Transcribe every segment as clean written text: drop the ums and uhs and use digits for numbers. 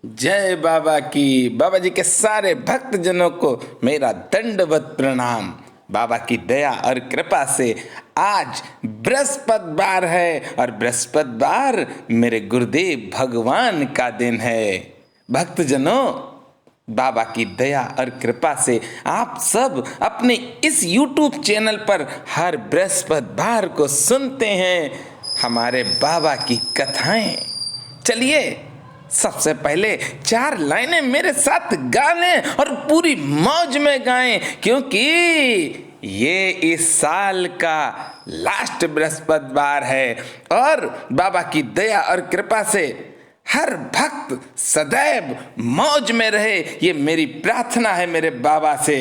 जय बाबा की। बाबा जी के सारे भक्त जनों को मेरा दंडवत प्रणाम। बाबा की दया और कृपा से आज बृहस्पतिवार है और बृहस्पतिवार मेरे गुरुदेव भगवान का दिन है। भक्त जनों, बाबा की दया और कृपा से आप सब अपने इस YouTube चैनल पर हर बृहस्पतिवार को सुनते हैं हमारे बाबा की कथाएं। चलिए सबसे पहले 4 लाइनें मेरे साथ गा लें और पूरी मौज में गाएं, क्योंकि ये इस साल का लास्ट बृहस्पतिवार है और बाबा की दया और कृपा से हर भक्त सदैव मौज में रहे, ये मेरी प्रार्थना है मेरे बाबा से।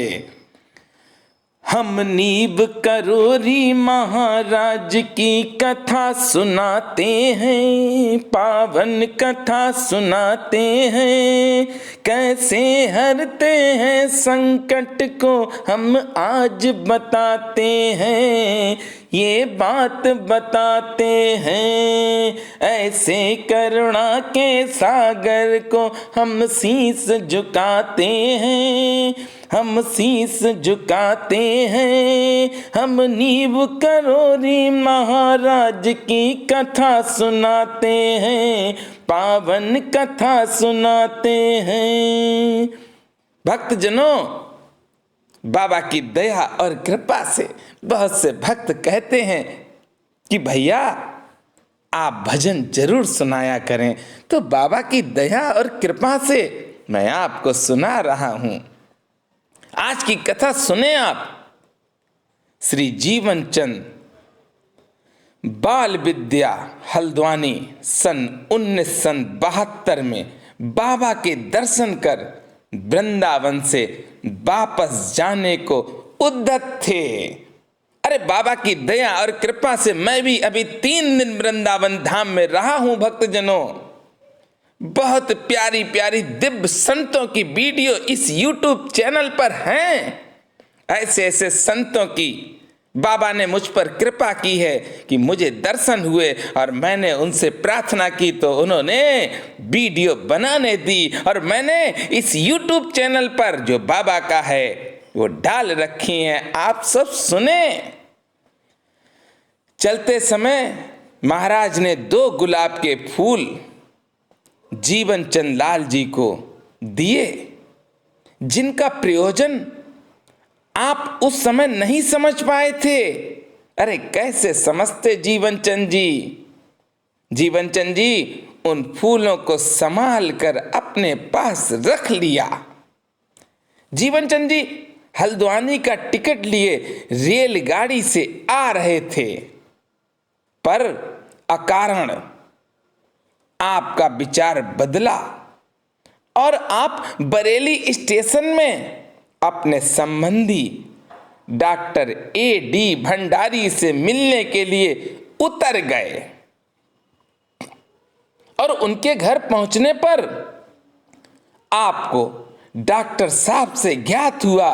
हम नीब करोरी महाराज की कथा सुनाते हैं, पावन कथा सुनाते हैं। कैसे हरते हैं संकट को हम आज बताते हैं, ये बात बताते हैं। ऐसे करुणा के सागर को हम शीस झुकाते हैं, हम शीस झुकाते हैं। हम नीव करोरी महाराज की कथा सुनाते हैं, पावन कथा सुनाते हैं। भक्तजनों, बाबा की दया और कृपा से बहुत से भक्त कहते हैं कि भैया आप भजन जरूर सुनाया करें, तो बाबा की दया और कृपा से मैं आपको सुना रहा हूं। आज की कथा सुने आप। श्री जीवन चंद बाल विद्या हल्द्वानी सन 1972 में बाबा के दर्शन कर वृंदावन से वापस जाने को उद्यत थे। अरे बाबा की दया और कृपा से मैं भी अभी 3 दिन वृंदावन धाम में रहा हूं। भक्तजनों, बहुत प्यारी प्यारी दिव्य संतों की वीडियो इस YouTube चैनल पर हैं। ऐसे ऐसे संतों की बाबा ने मुझ पर कृपा की है कि मुझे दर्शन हुए और मैंने उनसे प्रार्थना की तो उन्होंने वीडियो बनाने दी और मैंने इस YouTube चैनल पर जो बाबा का है वो डाल रखी हैं। आप सब सुने। चलते समय महाराज ने 2 गुलाब के फूल जीवन चंद लाल जी को दिए, जिनका प्रयोजन आप उस समय नहीं समझ पाए थे। अरे कैसे समझते जीवन चंद जी। जीवन चंद जी उन फूलों को संभाल कर अपने पास रख लिया। जीवन चंद जी हल्द्वानी का टिकट लिए रेलगाड़ी से आ रहे थे, पर अकारण आपका विचार बदला और आप बरेली स्टेशन में अपने संबंधी डॉक्टर A.D. भंडारी से मिलने के लिए उतर गए और उनके घर पहुंचने पर आपको डॉक्टर साहब से ज्ञात हुआ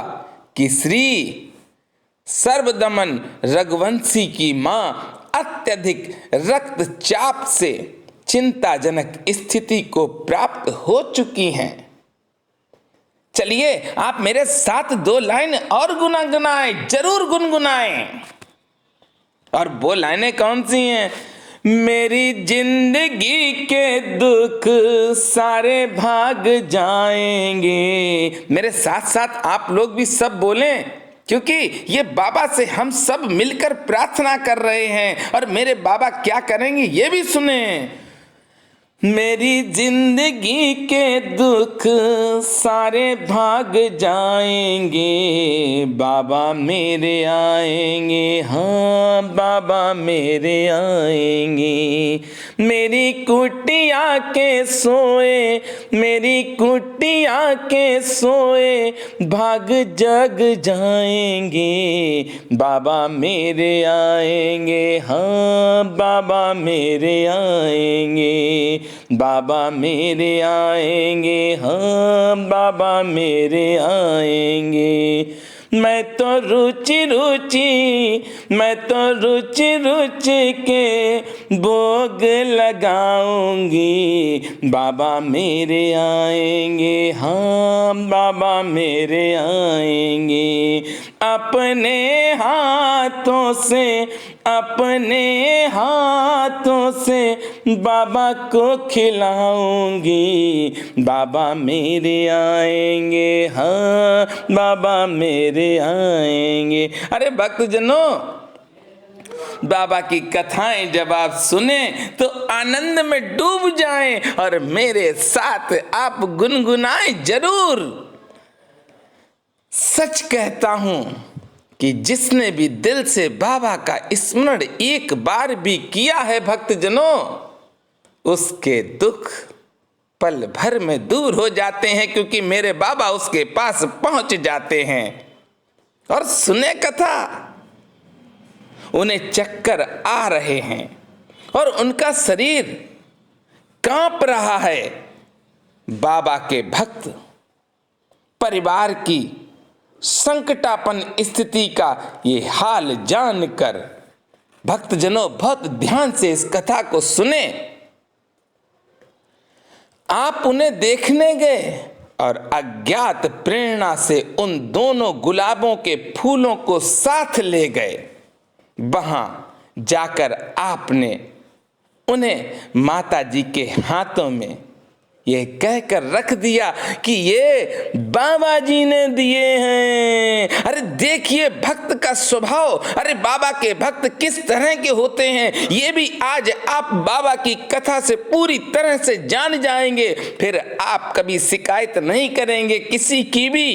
कि श्री सर्वदमन रघुवंशी की मां अत्यधिक रक्तचाप से चिंताजनक स्थिति को प्राप्त हो चुकी हैं। चलिए आप मेरे साथ 2 लाइन और गुनगुनाएं, जरूर गुनगुनाएं। और वो लाइनें कौन सी हैं? मेरी जिंदगी के दुख सारे भाग जाएंगे। मेरे साथ साथ आप लोग भी सब बोलें, क्योंकि ये बाबा से हम सब मिलकर प्रार्थना कर रहे हैं और मेरे बाबा क्या करेंगे ये भी सुने। मेरी जिंदगी के दुख सारे भाग जाएंगे, बाबा मेरे आएंगे, हाँ बाबा मेरे आएंगे। मेरी कुटिया के सोए, मेरी कुटिया के सोए भाग जग जाएंगे, बाबा मेरे आएंगे, हाँ बाबा मेरे आएंगे, बाबा मेरे आएंगे, हाँ बाबा मेरे आएंगे। मैं तो रुचि रुचि, मैं तो रुचि रुचि के भोग लगाऊंगी। बाबा मेरे आएंगे, हाँ बाबा मेरे आएंगे। अपने हाथों से, अपने हाथों से बाबा को खिलाऊंगी। बाबा मेरे आएंगे, हाँ बाबा मेरे आएंगे। अरे भक्तजनों, बाबा की कथाएं जब आप सुने तो आनंद में डूब जाएं और मेरे साथ आप गुनगुनाएं जरूर। सच कहता हूं कि जिसने भी दिल से बाबा का स्मरण एक बार भी किया है भक्तजनों, उसके दुख पल भर में दूर हो जाते हैं, क्योंकि मेरे बाबा उसके पास पहुंच जाते हैं। और सुने कथा, उन्हें चक्कर आ रहे हैं और उनका शरीर कांप रहा है। बाबा के भक्त परिवार की संकटापन स्थिति का ये हाल जानकर भक्तजनों बहुत ध्यान से इस कथा को सुने। आप उन्हें देखने गए और अज्ञात प्रेरणा से उन दोनों गुलाबों के फूलों को साथ ले गए। वहां जाकर आपने उन्हें माता जी के हाथों में यह कहकर रख दिया कि ये बाबा जी ने दिए हैं। अरे देखिए भक्त का स्वभाव, अरे बाबा के भक्त किस तरह के होते हैं, ये भी आज आप बाबा की कथा से पूरी तरह से जान जाएंगे। फिर आप कभी शिकायत नहीं करेंगे किसी की भी।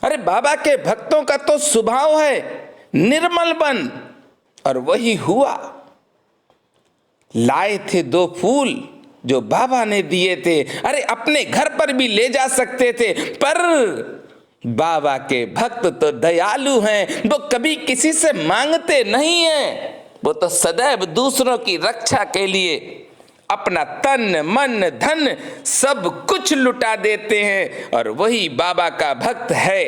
अरे बाबा के भक्तों का तो स्वभाव है निर्मल बन, और वही हुआ। लाए थे 2 फूल जो बाबा ने दिए थे। अरे अपने घर पर भी ले जा सकते थे, पर बाबा के भक्त तो दयालु हैं, वो कभी किसी से मांगते नहीं हैं। वो तो सदैव दूसरों की रक्षा के लिए अपना तन मन धन सब कुछ लुटा देते हैं। और वही बाबा का भक्त है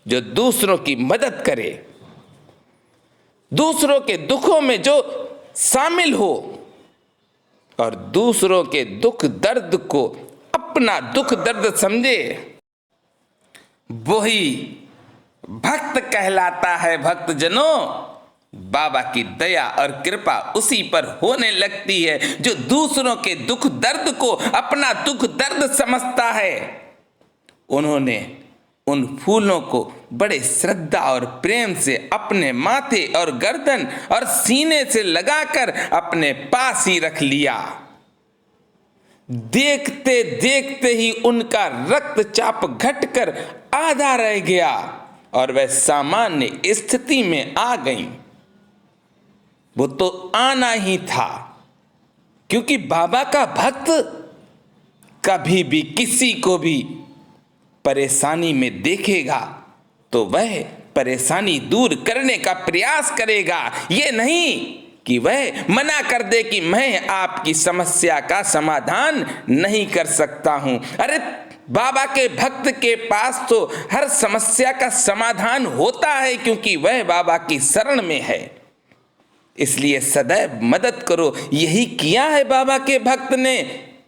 जो दूसरों की मदद करे, दूसरों के दुखों में जो शामिल हो और दूसरों के दुख दर्द को अपना दुख दर्द समझे, वही भक्त कहलाता है। भक्तजनों, बाबा की दया और कृपा उसी पर होने लगती है जो दूसरों के दुख दर्द को अपना दुख दर्द समझता है। उन्होंने उन फूलों को बड़े श्रद्धा और प्रेम से अपने माथे और गर्दन और सीने से लगाकर अपने पास ही रख लिया। देखते देखते ही उनका रक्तचाप घटकर आधा रह गया और वह सामान्य स्थिति में आ गई। वो तो आना ही था, क्योंकि बाबा का भक्त कभी भी किसी को भी परेशानी में देखेगा तो वह परेशानी दूर करने का प्रयास करेगा। ये नहीं कि वह मना कर दे कि मैं आपकी समस्या का समाधान नहीं कर सकता हूं। अरे बाबा के भक्त के पास तो हर समस्या का समाधान होता है, क्योंकि वह बाबा की शरण में है। इसलिए सदैव मदद करो। यही किया है बाबा के भक्त ने।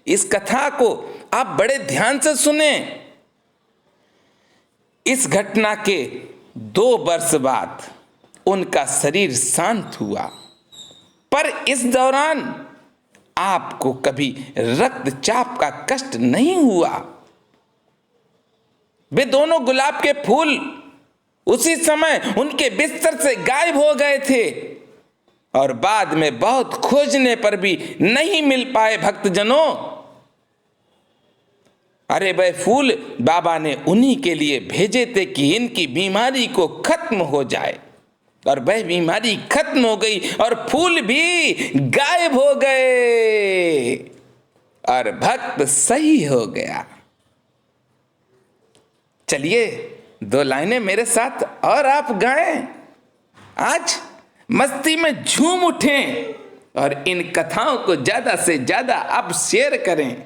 इस कथा को आप बड़े ध्यान से सुने। इस घटना के 2 वर्ष बाद उनका शरीर शांत हुआ, पर इस दौरान आपको कभी रक्तचाप का कष्ट नहीं हुआ। वे दोनों गुलाब के फूल उसी समय उनके बिस्तर से गायब हो गए थे और बाद में बहुत खोजने पर भी नहीं मिल पाए। भक्तजनों, अरे वह फूल बाबा ने उन्हीं के लिए भेजे थे कि इनकी बीमारी को खत्म हो जाए, और वह बीमारी खत्म हो गई और फूल भी गायब हो गए और भक्त सही हो गया। चलिए 2 लाइनें मेरे साथ और आप गाएं। आज मस्ती में झूम उठें और इन कथाओं को ज्यादा से ज्यादा आप शेयर करें।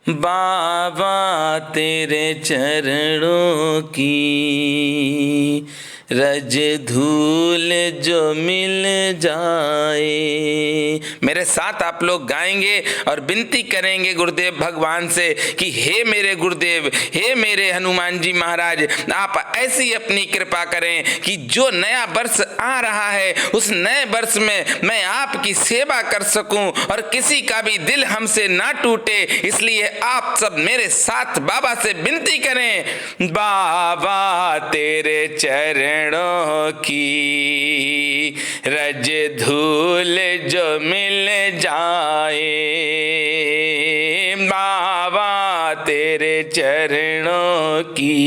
बाबा तेरे चरणों की रज धूल जो मिल जाए। मेरे साथ आप लोग गाएंगे और विनती करेंगे गुरुदेव भगवान से कि हे मेरे गुरुदेव, हे मेरे हनुमान जी महाराज, आप ऐसी अपनी कृपा करें कि जो नया वर्ष आ रहा है उस नए वर्ष में मैं आपकी सेवा कर सकूं और किसी का भी दिल हमसे ना टूटे। इसलिए आप सब मेरे साथ बाबा से विनती करें, बाबा तेरे चरणों की रज धूल जो मिल जाए। बाबा तेरे चरणों की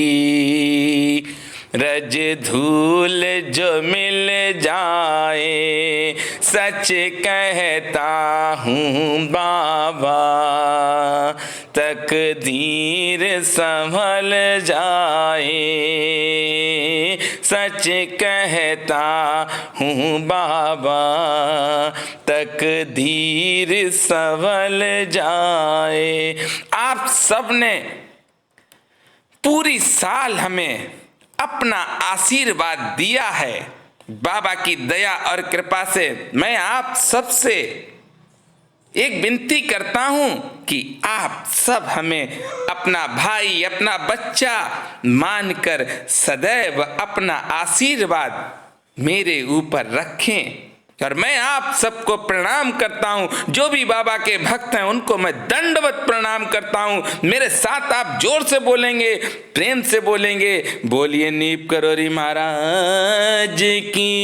रज धूल जो मिल जाए। सच कहता हूँ बाबा तकदीर संभल जाए। सच कहता हूँ बाबा तकदीर संभल जाए। आप सबने पूरी साल हमें अपना आशीर्वाद दिया है। बाबा की दया और कृपा से मैं आप सबसे एक विनती करता हूं कि आप सब हमें अपना भाई, अपना बच्चा मानकर सदैव अपना आशीर्वाद मेरे ऊपर रखें। और मैं आप सबको प्रणाम करता हूं। जो भी बाबा के भक्त हैं उनको मैं दंडवत प्रणाम करता हूं। मेरे साथ आप जोर से बोलेंगे, प्रेम से बोलेंगे, बोलिए नीप करोरी महाराज की।